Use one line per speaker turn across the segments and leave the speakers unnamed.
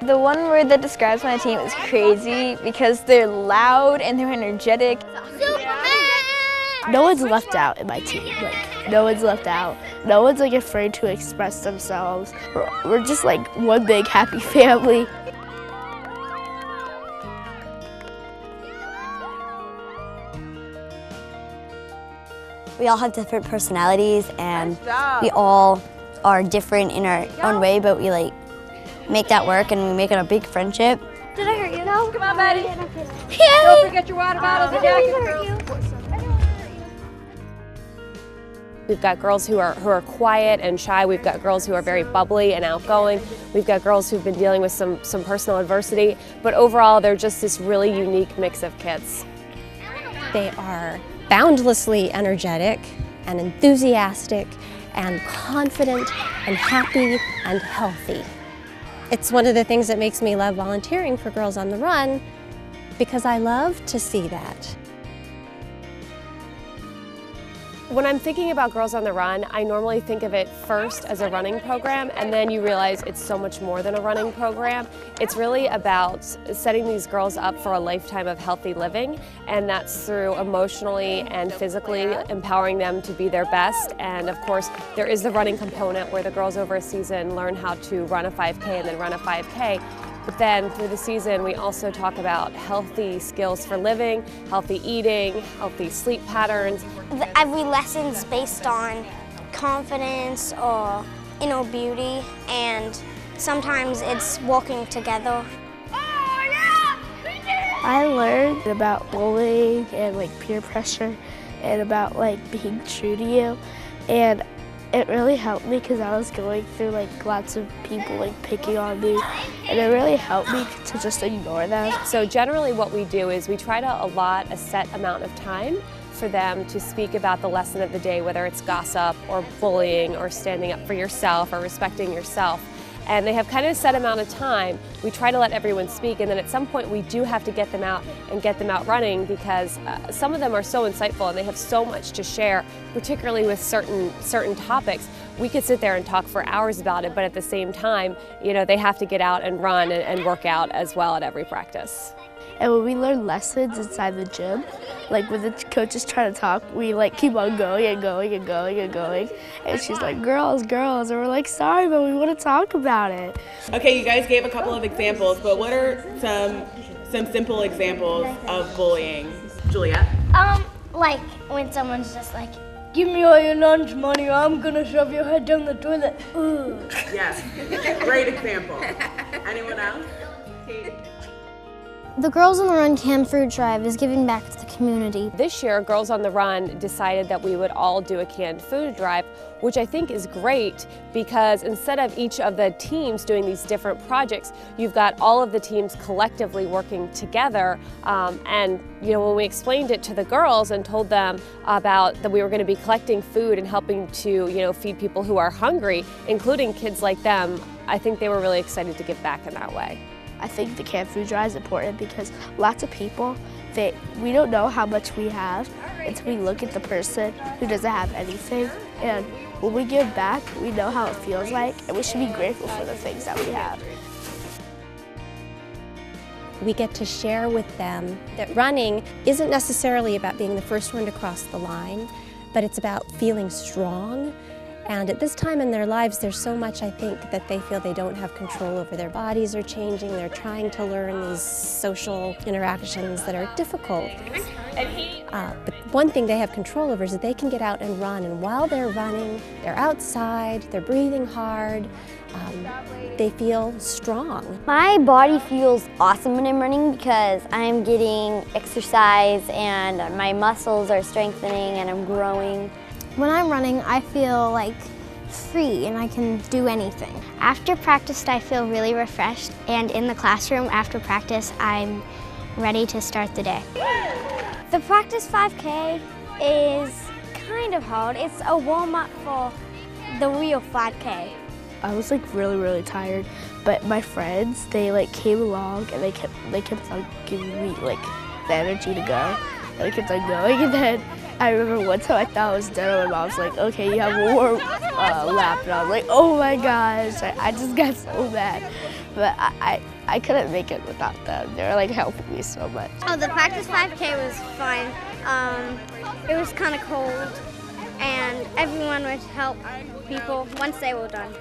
The one word that describes my team is crazy because they're loud and they're energetic.
No one's left out in my team. No one's left out. No one's afraid to express themselves. We're just one big happy family.
We all have different personalities and we all are different in our own way, but we make that work and we make it a big friendship.
Did I hurt you? No.
Come on, buddy.
Yeah.
Don't forget your water bottles and jackets, girls.
We've got girls who are quiet and shy. We've got girls who are very bubbly and outgoing. We've got girls who've been dealing with some personal adversity. But overall, they're just this really unique mix of kids.
They are boundlessly energetic and enthusiastic and confident and happy and healthy. It's one of the things that makes me love volunteering for Girls on the Run, because I love to see that.
When I'm thinking about Girls on the Run, I normally think of it first as a running program, and then you realize it's so much more than a running program. It's really about setting these girls up for a lifetime of healthy living, and that's through emotionally and physically empowering them to be their best. And of course, there is the running component where the girls over a season learn how to run a 5K and then run a 5K. But then through the season, we also talk about healthy skills for living, healthy eating, healthy sleep patterns.
Every lesson's based on confidence or inner beauty, and sometimes it's walking together.
I learned about bullying and peer pressure and about being true to you, and it really helped me because I was going through lots of people picking on me, and it really helped me to just ignore them.
So generally what we do is we try to allot a set amount of time for them to speak about the lesson of the day, whether it's gossip or bullying or standing up for yourself or respecting yourself. And they have kind of a set amount of time. We try to let everyone speak, and then at some point we do have to get them out and get them out running, because some of them are so insightful and they have so much to share, particularly with certain topics. We could sit there and talk for hours about it, but at the same time, they have to get out and run and work out as well at every practice.
And when we learn lessons inside the gym, when the coach is trying to talk, we keep on going and going and going and going. And she's like, girls, girls. And we're sorry, but we want to talk about it.
Okay, you guys gave a couple of examples, but what are some simple examples of bullying? Juliet?
Like when someone's just give me all your lunch money or I'm gonna shove your head down the toilet. Ugh.
Yes, great example. Anyone else? Katie?
The Girls on the Run canned food drive is giving back to the community.
This year, Girls on the Run decided that we would all do a canned food drive, which I think is great, because instead of each of the teams doing these different projects, you've got all of the teams collectively working together. And when we explained it to the girls and told them about that we were going to be collecting food and helping to feed people who are hungry, including kids like them, I think they were really excited to give back in that way.
I think the canned food drive is important because lots of people, we don't know how much we have until we look at the person who doesn't have anything. And when we give back, we know how it feels like, and we should be grateful for the things that we have.
We get to share with them that running isn't necessarily about being the first one to cross the line, but it's about feeling strong. And at this time in their lives, there's so much, I think, that they feel they don't have control over. Their bodies are changing, they're trying to learn these social interactions that are difficult. But one thing they have control over is that they can get out and run, and while they're running, they're outside, they're breathing hard, they feel strong.
My body feels awesome when I'm running because I'm getting exercise and my muscles are strengthening and I'm growing.
When I'm running, I feel free and I can do anything. After practice, I feel really refreshed, and in the classroom after practice, I'm ready to start the day. The practice 5K is kind of hard. It's a warm-up for the real 5K.
I was really, really tired, but my friends, they came along and they kept on giving me the energy to go. And I kept on going, and then I remember one time I thought I was dead, and my mom was like, okay, you have one more lap, and I was like, oh my gosh, I just got so mad. but I couldn't make it without them. They were like helping me so much.
Oh, the practice 5K was fun. It was kind of cold, and everyone would help people once they were done.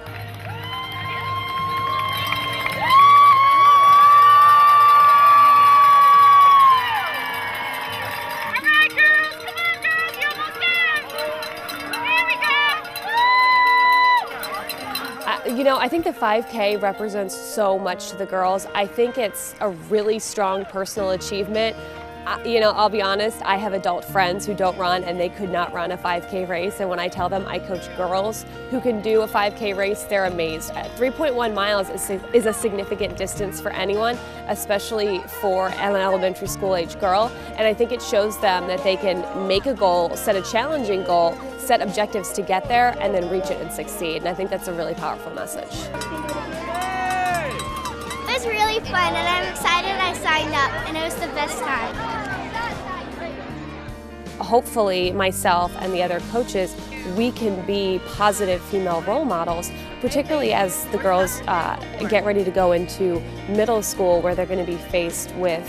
You know, I think the 5K represents so much to the girls. I think it's a really strong personal achievement. You know, I'll be honest, I have adult friends who don't run and they could not run a 5K race, and when I tell them I coach girls who can do a 5K race, they're amazed. 3.1 miles is a significant distance for anyone, especially for an elementary school age girl, and I think it shows them that they can make a goal, set a challenging goal, set objectives to get there, and then reach it and succeed, and I think that's a really powerful message.
It was really fun, and I'm excited I signed up, and it was the best time.
Hopefully, myself and the other coaches, we can be positive female role models, particularly as the girls get ready to go into middle school, where they're going to be faced with,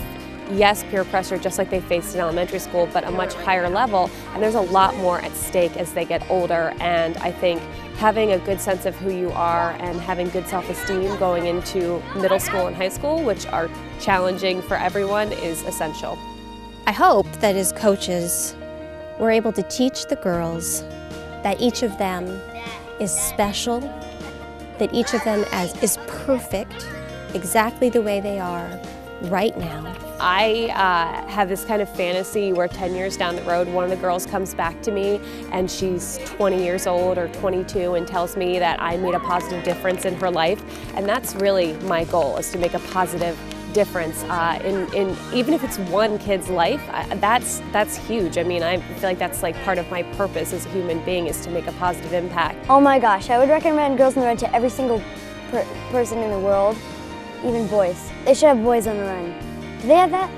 yes, peer pressure just like they faced in elementary school, but a much higher level, and there's a lot more at stake as they get older, and I think having a good sense of who you are and having good self-esteem going into middle school and high school, which are challenging for everyone, is essential.
I hope that as coaches, we're able to teach the girls that each of them is special, that each of them is perfect, exactly the way they are right now.
I have this kind of fantasy where 10 years down the road, one of the girls comes back to me and she's 20 years old or 22 and tells me that I made a positive difference in her life. And that's really my goal, is to make a positive difference in even if it's one kid's life. That's huge. I mean, I feel like that's like part of my purpose as a human being, is to make a positive impact.
Oh my gosh, I would recommend Girls on the Run to every single person in the world, even boys. They should have Boys on the Run. Do they have that?